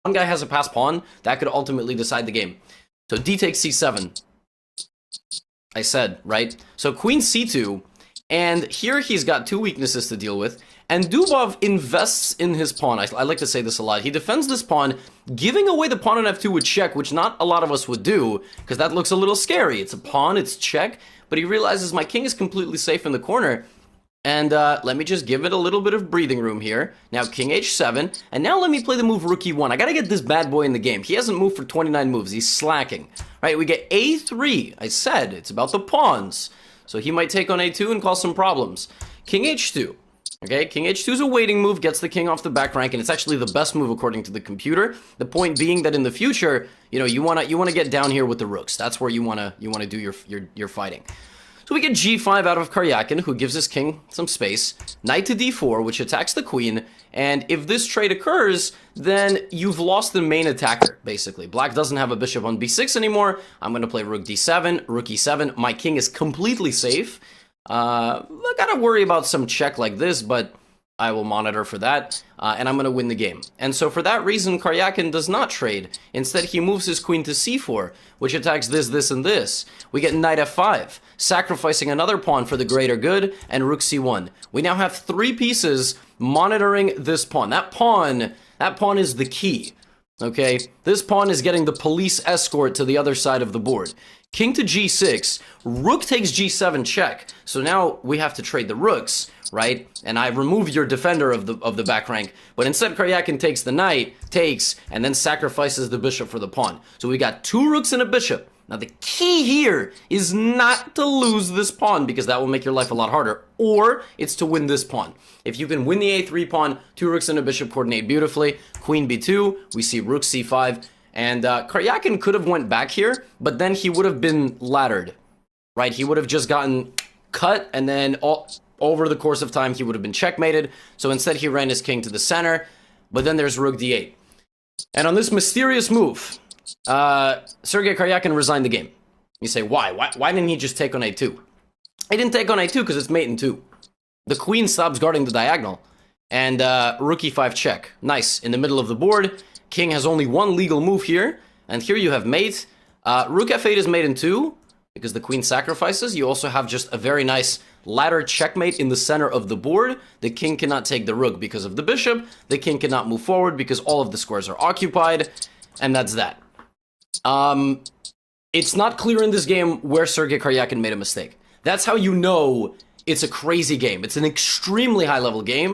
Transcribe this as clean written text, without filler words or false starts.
one guy has a passed pawn, that could ultimately decide the game. So d takes c7. I said, right? So queen c2, and here he's got two weaknesses to deal with, and Dubov invests in his pawn. I like to say this a lot. He defends this pawn, giving away the pawn on f2 with check, which not a lot of us would do, because that looks a little scary. It's a pawn, it's check, but he realizes my king is completely safe in the corner, and let me just give it a little bit of breathing room here. Now king h7, and now let me play the move rook e1. I gotta get this bad boy in the game. He hasn't moved for 29 moves. He's slacking. Right, we get a3. I said, it's about the pawns. So he might take on a2 and cause some problems. King h2. Okay, king h2 is a waiting move, gets the king off the back rank, and it's actually the best move according to the computer. The point being that in the future, you know, you wanna get down here with the rooks. That's where you wanna do your fighting. So we get g5 out of Karyakin, who gives his king some space. Knight to d4, which attacks the queen. And if this trade occurs, then you've lost the main attacker, basically. Black doesn't have a bishop on b6 anymore. I'm going to play rook d7, rook e7. My king is completely safe. I gotta worry about some check like this, but I will monitor for that, and I'm going to win the game. And so for that reason, Karyakin does not trade. Instead, he moves his queen to c4, which attacks this, and this. We get knight f5, sacrificing another pawn for the greater good, and rook c1. We now have three pieces monitoring this pawn. That pawn is the key, okay? This pawn is getting the police escort to the other side of the board. King to g6, rook takes g7 check. So now we have to trade the rooks, right? And I remove your defender of the back rank, but instead Karyakin takes the knight, takes, and then sacrifices the bishop for the pawn. So we got two rooks and a bishop. Now the key here is not to lose this pawn, because that will make your life a lot harder, or it's to win this pawn. If you can win the a3 pawn, two rooks and a bishop coordinate beautifully. Queen b2, we see rook c5, and Karyakin could have went back here, but then he would have been laddered, right? He would have just gotten cut, and then over the course of time, he would have been checkmated. So instead, he ran his king to the center, but then there's rook d8. And on this mysterious move, Sergei Karyakin resigned the game. You say, why? Why didn't he just take on a2? He didn't take on a2 because it's mate in 2. The queen stops guarding the diagonal, and rook e5 check. Nice, in the middle of the board. King has only one legal move here, and here you have mate. Rook f8 is mate in 2, because the queen sacrifices. You also have just a very nice ladder checkmate in the center of the board. The king cannot take the rook because of the bishop. The king cannot move forward because all of the squares are occupied, and that's that. It's not clear in this game where Sergei Karyakin made a mistake. That's how you know it's a crazy game. It's an extremely high-level game.